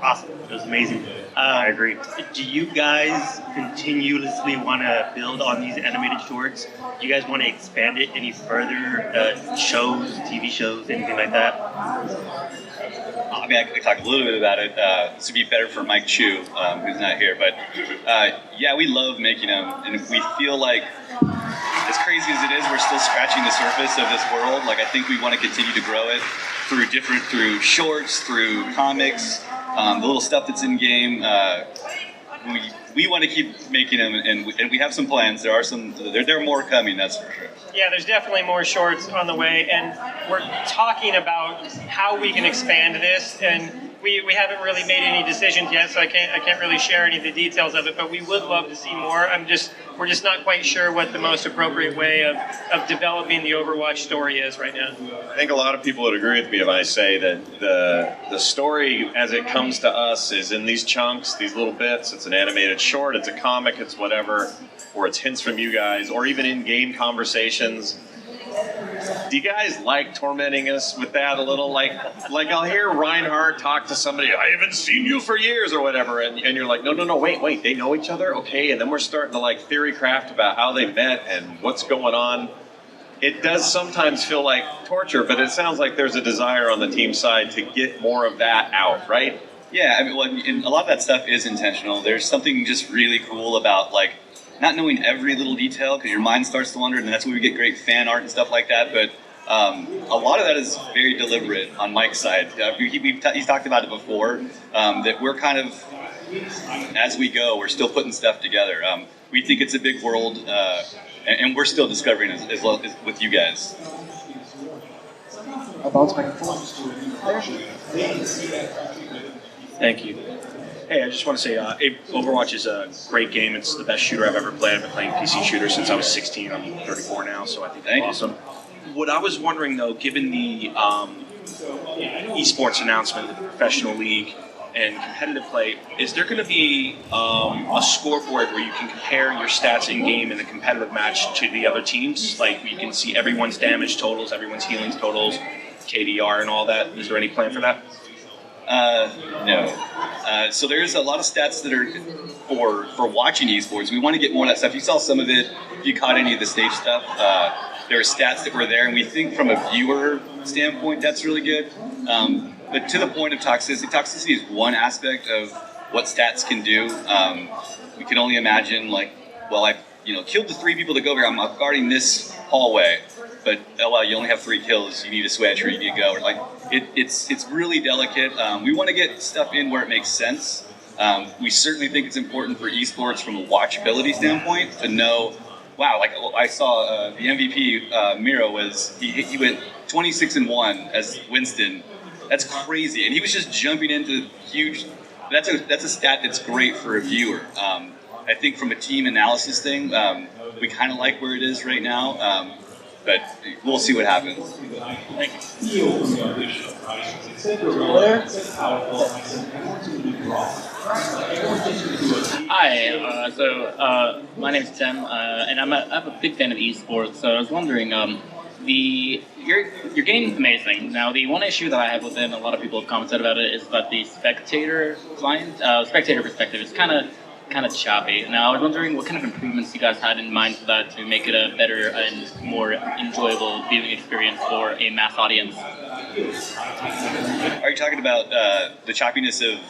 awesome. It was amazing. I agree. Do you guys continuously want to build on these animated shorts? Do you guys want to expand it any further? Shows, TV shows, anything like that? I mean, I could talk a little bit about it. This would be better for Mike Chu, who's not here. But yeah, we love making them, and we feel like, as crazy as it is, we're still scratching the surface of this world. Like, I think we want to continue to grow it through shorts, through comics, the little stuff that's in game. We want to keep making them, and we have some plans. There are more coming, that's for sure. Yeah, there's definitely more shorts on the way, and we're talking about how we can expand this, and we haven't really made any decisions yet, so I can't really share any of the details of it, but we would love to see more. We're just not quite sure what the most appropriate way of developing the Overwatch story is right now. I think a lot of people would agree with me if I say that the story as it comes to us is in these chunks, these little bits. It's an animated short, it's a comic, it's whatever, or it's hints from you guys, or even in-game conversations. Do you guys like tormenting us with that a little? Like I'll hear Reinhardt talk to somebody, I haven't seen you for years or whatever, and you're like, no, wait, they know each other? Okay, and then we're starting to like theory craft about how they met and what's going on. It does sometimes feel like torture, but it sounds like there's a desire on the team side to get more of that out, right? Yeah, I mean, well, and a lot of that stuff is intentional. There's something just really cool about like not knowing every little detail, because your mind starts to wander, and that's where we get great fan art and stuff like that. But a lot of that is very deliberate on Mike's side. He's talked about it before, that we're kind of, as we go, we're still putting stuff together. We think it's a big world, and we're still discovering as well as with you guys. About back and forth. Thank you. Hey, I just want to say, Overwatch is a great game. It's the best shooter I've ever played. I've been playing PC shooters since I was 16. I'm 34 now, so I think it's awesome. What I was wondering, though, given the esports announcement, the professional league, and competitive play, is there going to be a scoreboard where you can compare your stats in-game in a competitive match to the other teams? Like, you can see everyone's damage totals, everyone's healing totals, KDR and all that. Is there any plan for that? No. So there's a lot of stats that are for watching esports. We want to get more of that stuff. You saw some of it. If you caught any of the stage stuff, there are stats that were there, and we think from a viewer standpoint that's really good. But to the point of toxicity is one aspect of what stats can do. We can only imagine, like, well, I killed the 3 people that go over here. I'm guarding this hallway, but oh well, you only have 3 kills. You need to switch or you need to go. Or like it's really delicate. We want to get stuff in where it makes sense. We certainly think it's important for esports from a watchability standpoint to know. Wow, like I saw the MVP Miro he went 26-1 as Winston. That's crazy, and he was just jumping into huge. That's a stat that's great for a viewer. I think from a team analysis thing, we kind of like where it is right now, but we'll see what happens. Thank you. Hi, my name is Tim, and I'm a big fan of esports. So I was wondering, your game is amazing. Now, the one issue that I have with it, and a lot of people have commented about it, is that the Spectator client, Spectator perspective, is kind of choppy. Now, I was wondering what kind of improvements you guys had in mind for that to make it a better and more enjoyable viewing experience for a mass audience. Are you talking about the choppiness of,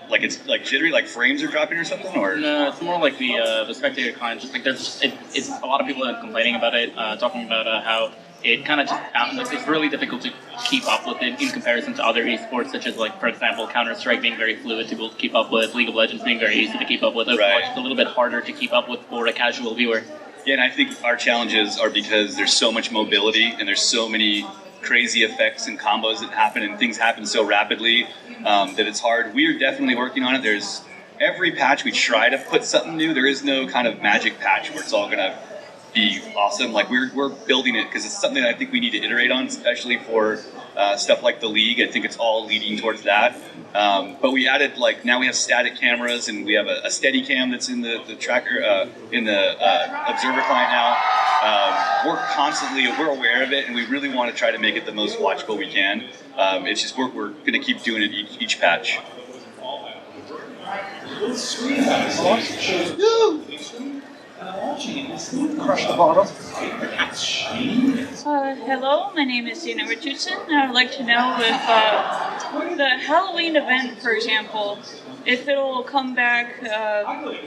like, it's like jittery, like frames are dropping or something, or? No, it's more like the Spectator client. Just like it's a lot of people are complaining about it, talking about how it kind of just it's really difficult to keep up with it in comparison to other esports, such as, like, for example, Counter-Strike being very fluid to keep up with, League of Legends being very easy to keep up with. Overwatch is a little bit harder to keep up with for a casual viewer. Yeah, and I think our challenges are because there's so much mobility and there's so many crazy effects and combos that happen, and things happen so rapidly that it's hard. We are definitely working on it. There's every patch we try to put something new. There is no kind of magic patch where it's all going to be awesome. Like we're building it because it's something that I think we need to iterate on, especially for stuff like the league. I think it's all leading towards that. But we added now we have static cameras and we have a steady cam that's in the tracker in the observer client now. We're aware of it and we really want to try to make it the most watchable we can. It's just we're going to keep doing it each patch. Crush the bottle. Hello, my name is Dina Richardson, and I would like to know if the Halloween event, for example, if it'll come back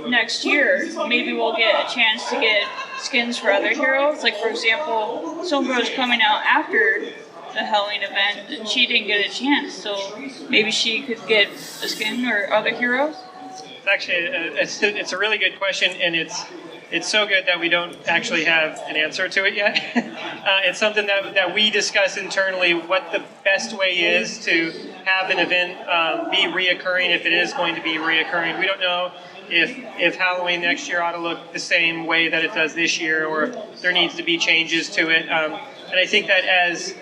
next year, maybe we'll get a chance to get skins for other heroes. Like, for example, Sombra is coming out after the Halloween event, and she didn't get a chance, so maybe she could get a skin or other heroes. Actually, it's a really good question, and it's so good that we don't actually have an answer to it yet. It's something that we discuss internally, what the best way is to have an event be reoccurring if it is going to be reoccurring. We don't know if Halloween next year ought to look the same way that it does this year, or if there needs to be changes to it. And I think that as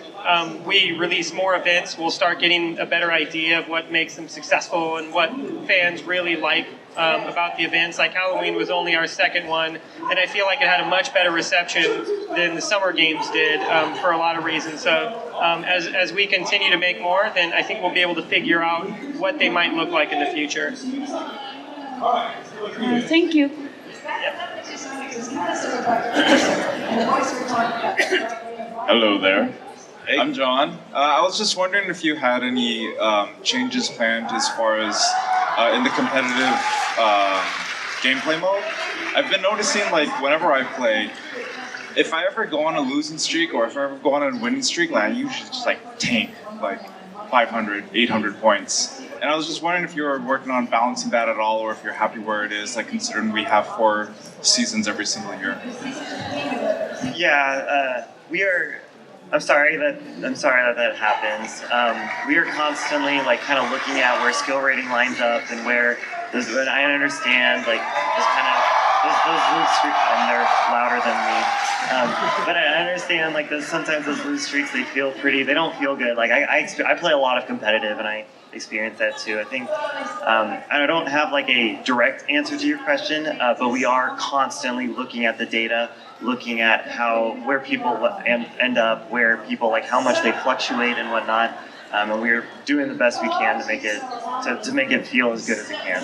we release more events, we'll start getting a better idea of what makes them successful and what fans really like about the events. Like Halloween was only our second one, and I feel like it had a much better reception than the summer games did for a lot of reasons. So as we continue to make more, then I think we'll be able to figure out what they might look like in the future. Thank you. Hello there. Hey. I'm John. I was just wondering if you had any changes planned as far as in the competitive gameplay mode. I've been noticing, whenever I play, if I ever go on a losing streak or if I ever go on a winning streak, I usually just tank 500, 800 points. And I was just wondering if you were working on balancing that at all, or if you're happy where it is, considering we have 4 seasons every single year. Yeah, we are. I'm sorry that happens. We are constantly kind of looking at where skill rating lines up and where there's. And I understand just kind of those loose streaks, and they're louder than me. But I understand sometimes those loose streaks they don't feel good. I play a lot of competitive and I experience that too. I think I don't have a direct answer to your question, but we are constantly looking at the data, looking at where people end up, where people how much they fluctuate and whatnot, and we're doing the best we can to make it feel as good as it can.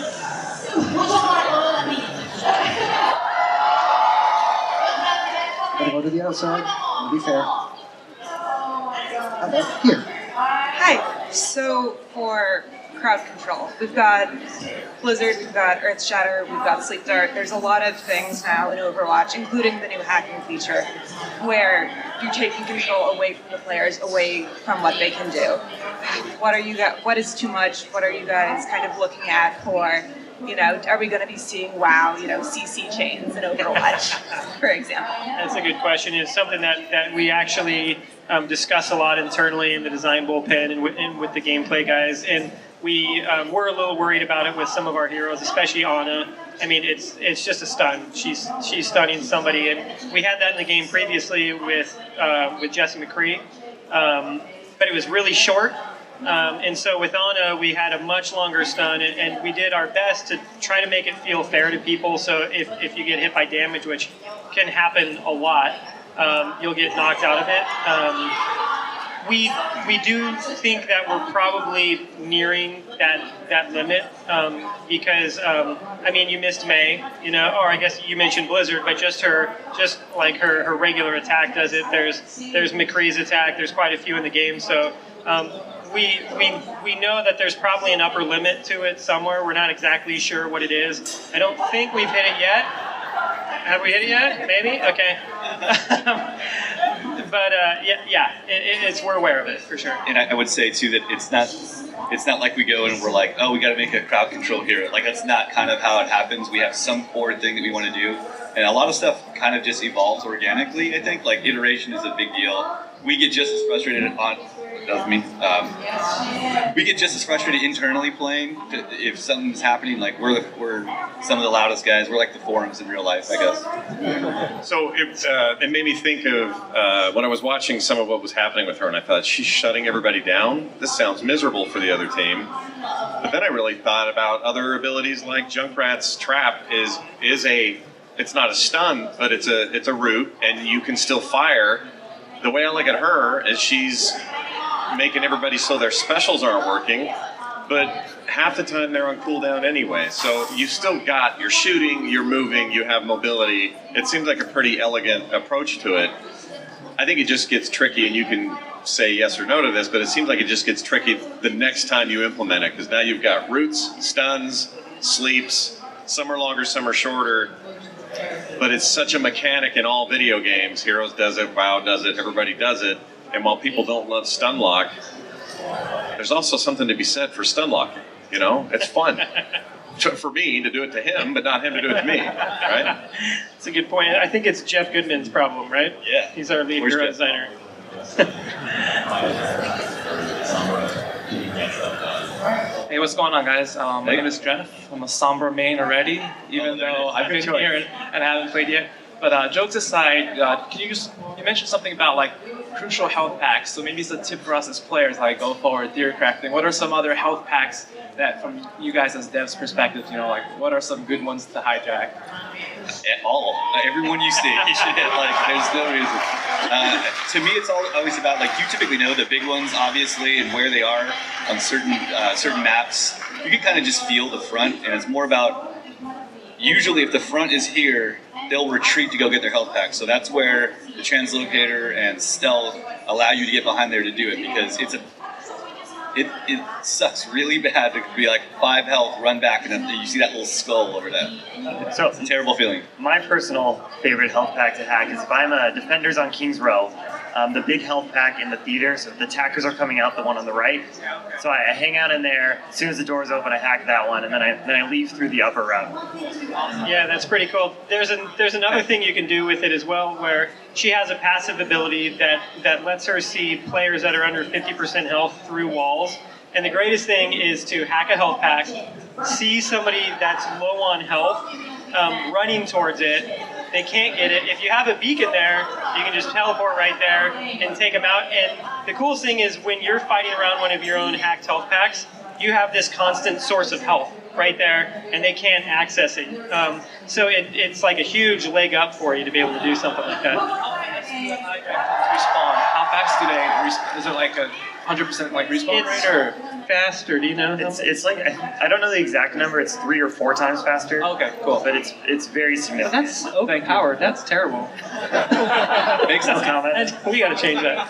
Gotta go to the outside. To be fair. Here. Hi. So for crowd control, we've got Blizzard, we've got Earthshatter, we've got Sleep Dart. There's a lot of things now in Overwatch, including the new hacking feature, where you're taking control away from the players, away from what they can do. What is too much? What are you guys kind of looking at for? Are we going to be seeing CC chains in Overwatch, for example? That's a good question. It's something that we actually discuss a lot internally in the design bullpen and with the gameplay guys. And we're a little worried about it with some of our heroes, especially Ana. I mean, it's just a stun. She's stunning somebody, and we had that in the game previously with Jessie McCree, but it was really short. And so with Ana, we had a much longer stun, and we did our best to try to make it feel fair to people. So if you get hit by damage, which can happen a lot, you'll get knocked out of it. We do think that we're probably nearing that limit because you missed May, or I guess you mentioned Blizzard, but just her regular attack does it. There's McCree's attack. There's quite a few in the game, so. We know that there's probably an upper limit to it somewhere. We're not exactly sure what it is. I don't think we've hit it yet. Have we hit it yet? Maybe? Okay. But we're aware of it for sure. And I would say too that it's not like we go and we're like, oh, we got to make a crowd control here. That's not kind of how it happens. We have some core thing that we want to do, and a lot of stuff kind of just evolves organically. I think iteration is a big deal. We get just as frustrated does me. We get just as frustrated internally playing if something's happening. Like we're some of the loudest guys. We're like the forums in real life, I guess. So it made me think of when I was watching some of what was happening with her, and I thought, she's shutting everybody down? This sounds miserable for the other team. But then I really thought about other abilities like Junkrat's trap it's not a stun, but it's a root, and you can still fire. The way I look at her is she's making everybody so their specials aren't working, but half the time they're on cooldown anyway. So you've still got, you're shooting, you're moving, you have mobility. It seems like a pretty elegant approach to it. I think it just gets tricky, and you can say yes or no to this, but it seems like it just gets tricky the next time you implement it, because now you've got roots, stuns, sleeps, some are longer, some are shorter. But it's such a mechanic in all video games. Heroes does it, WoW does it, everybody does it. And while people don't love stun lock, there's also something to be said for stun locking. You know, it's fun for me to do it to him, but not him to do it to me, right? That's a good point. I think it's Jeff Goodman's problem, right? Yeah. He's our lead hero designer. Hey, what's going on, guys? My name is Jeff. I'm a Sombra main already, even though I've been here and haven't played yet. But jokes aside, can you mentioned something about like crucial health packs, so maybe it's a tip for us as players, like go forward, theory crafting. What are some other health packs that, from you guys as devs' perspective, you know, like what are some good ones to hijack? Everyone you see, you should hit, like, there's no reason. To me, it's always about, like, you typically know the big ones, obviously, and where they are on certain maps. You can kind of just feel the front, and it's more about, usually if the front is here, they'll retreat to go get their health pack. So that's where the translocator and stealth allow you to get behind there to do it, because it sucks really bad to be like 5 health, run back, and then you see that little skull over that. So it's a terrible feeling. My personal favorite health pack to hack is if I'm a defenders on King's Row, the big health pack in the theater, so the attackers are coming out, the one on the right. So I hang out in there. As soon as the door's open, I hack that one, and then I leave through the upper route. Yeah, that's pretty cool. There's another thing you can do with it as well, where she has a passive ability that lets her see players that are under 50% health through walls. And the greatest thing is to hack a health pack, see somebody that's low on health, running towards it. They can't get it. If you have a beacon there, you can just teleport right there and take them out. And the coolest thing is when you're fighting around one of your own hacked health packs, you have this constant source of health right there, and they can't access it. So it's like a huge leg up for you to be able to do something like that. Respawn. How fast do they? Is it like a 100% like respawn rate, or faster? Do you know? It's like, I don't know the exact number. It's 3 or 4 times faster. Okay, cool. But it's very significant. But that's overpowered. That's terrible. Makes no comment. We got to change that.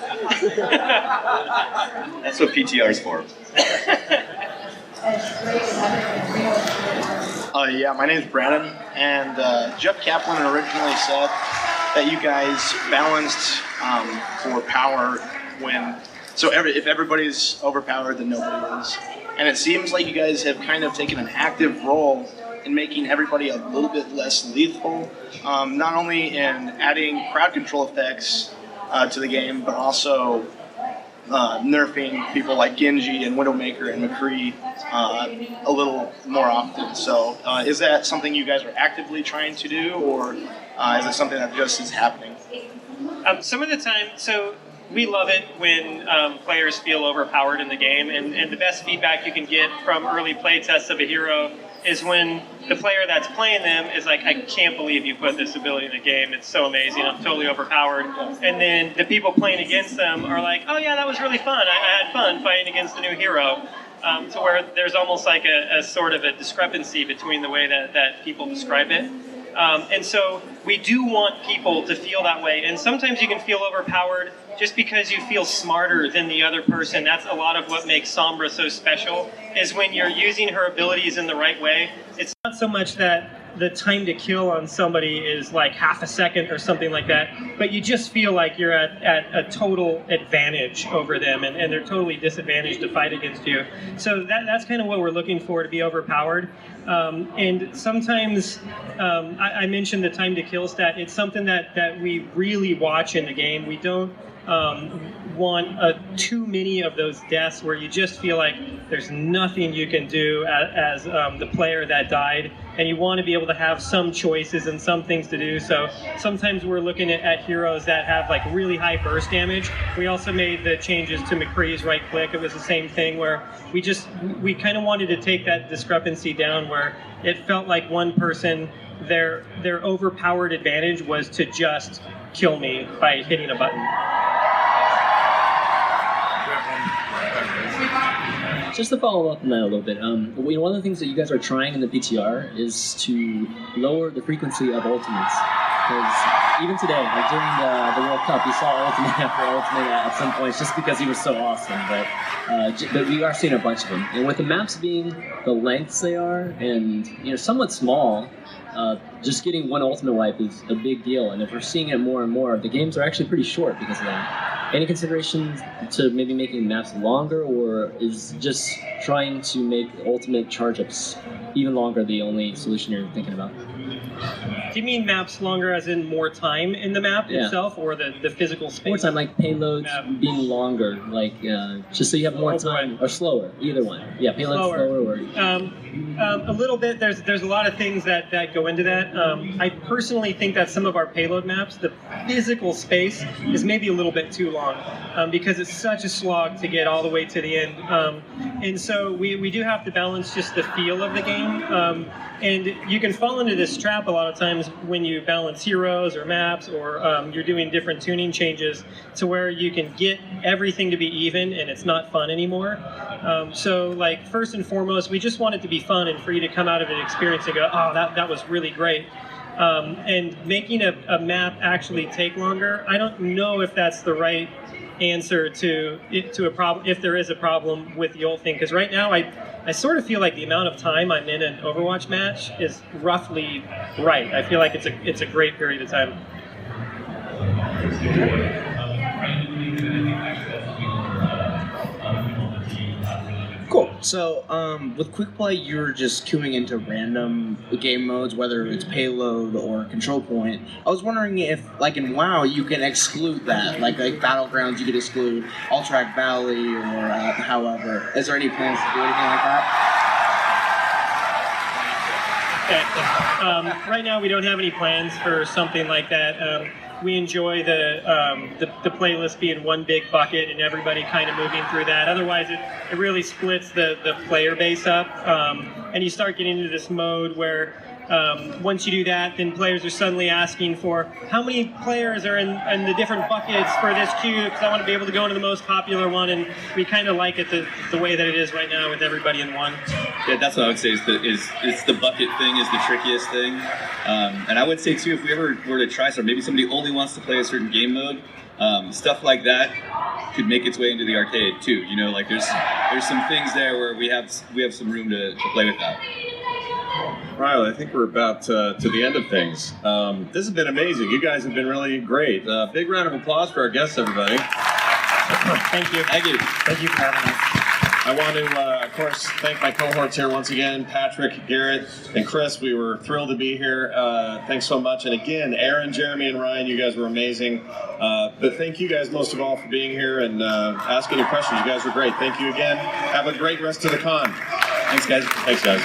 That's what PTR is for. Yeah, my name's Brandon, and Jeff Kaplan originally said that you guys balanced for power if everybody's overpowered, then nobody is. And it seems like you guys have kind of taken an active role in making everybody a little bit less lethal, not only in adding crowd control effects to the game, but also nerfing people like Genji and Widowmaker and McCree a little more often. So is that something you guys are actively trying to do, or is it something that just is happening? Some of the time, so we love it when players feel overpowered in the game, and the best feedback you can get from early play tests of a hero is when the player that's playing them is like, I can't believe you put this ability in the game. It's so amazing. I'm totally overpowered. And then the people playing against them are like, oh yeah, that was really fun. I had fun fighting against the new hero. To where there's almost like a sort of a discrepancy between the way that people describe it. And so we do want people to feel that way. And sometimes you can feel overpowered just because you feel smarter than the other person. That's a lot of what makes Sombra so special, is when you're using her abilities in the right way. It's not so much that the time to kill on somebody is like half a second or something like that, but you just feel like you're at a total advantage over them, and they're totally disadvantaged to fight against you. So that's kind of what we're looking for, to be overpowered. And sometimes, I mentioned the time to kill stat. It's something that we really watch in the game. We don't want too many of those deaths where you just feel like there's nothing you can do as the player that died, and you want to be able to have some choices and some things to do. So sometimes we're looking at heroes that have like really high burst damage. We also made the changes to McCree's right click. It was the same thing where we kind of wanted to take that discrepancy down where it felt like one person, their overpowered advantage was to just kill me by hitting a button. Just to follow up on that a little bit, one of the things that you guys are trying in the PTR is to lower the frequency of ultimates. Because even today, like during the World Cup, you saw ultimate after ultimate at some points just because he was so awesome. But we are seeing a bunch of them. And with the maps being the lengths they are, and somewhat small, just getting one ultimate wipe is a big deal. And if we're seeing it more and more, the games are actually pretty short because of that. Any considerations to maybe making maps longer, or is just trying to make ultimate charge-ups even longer the only solution you're thinking about? Do you mean maps longer as in more time in the map itself, or the physical space? More time, like payloads being longer, like just so you have more time, or slower, either one. Yeah, payloads slower. A little bit. There's a lot of things that go into that. I personally think that some of our payload maps, the physical space is maybe a little bit too long because it's such a slog to get all the way to the end. And so we do have to balance just the feel of the game. And you can fall into this trap a lot of times when you balance heroes or maps, or you're doing different tuning changes to where you can get everything to be even and it's not fun anymore. So like first and foremost, we just want it to be fun and for you to come out of an experience and go, oh, that was really great. And making a map actually take longer, I don't know if that's the right answer to a problem, if there is a problem with the old thing. Because right now, I sort of feel like the amount of time I'm in an Overwatch match is roughly right. I feel like it's a great period of time. Cool. So, with quick play, you're just queuing into random game modes, whether it's payload or control point. I was wondering if, like in WoW, you can exclude that. Like Battlegrounds, you could exclude Alterac Valley or however. Is there any plans to do anything like that? Right now, we don't have any plans for something like that. We enjoy the playlist being one big bucket and everybody kind of moving through that. Otherwise, it really splits the player base up, and you start getting into this mode where once you do that, then players are suddenly asking for how many players are in the different buckets for this queue, because I want to be able to go into the most popular one, and we kind of like it the way that it is right now with everybody in one. Yeah, that's what I would say is the bucket thing is the trickiest thing. And I would say too, if we ever were to try something, maybe somebody only wants to play a certain game mode, stuff like that could make its way into the arcade too. Like there's some things there where we have some room to play with that. Riley, I think we're about to the end of things. This has been amazing. You guys have been really great. Big round of applause for our guests, everybody. Thank you. Thank you. Thank you for having us. I want to, of course, thank my cohorts here once again, Patrick, Garrett, and Chris. We were thrilled to be here. Thanks so much. And again, Aaron, Jeremy, and Ryan, you guys were amazing. But thank you guys most of all for being here and asking any questions. You guys were great. Thank you again. Have a great rest of the con. Thanks, guys. Thanks, guys.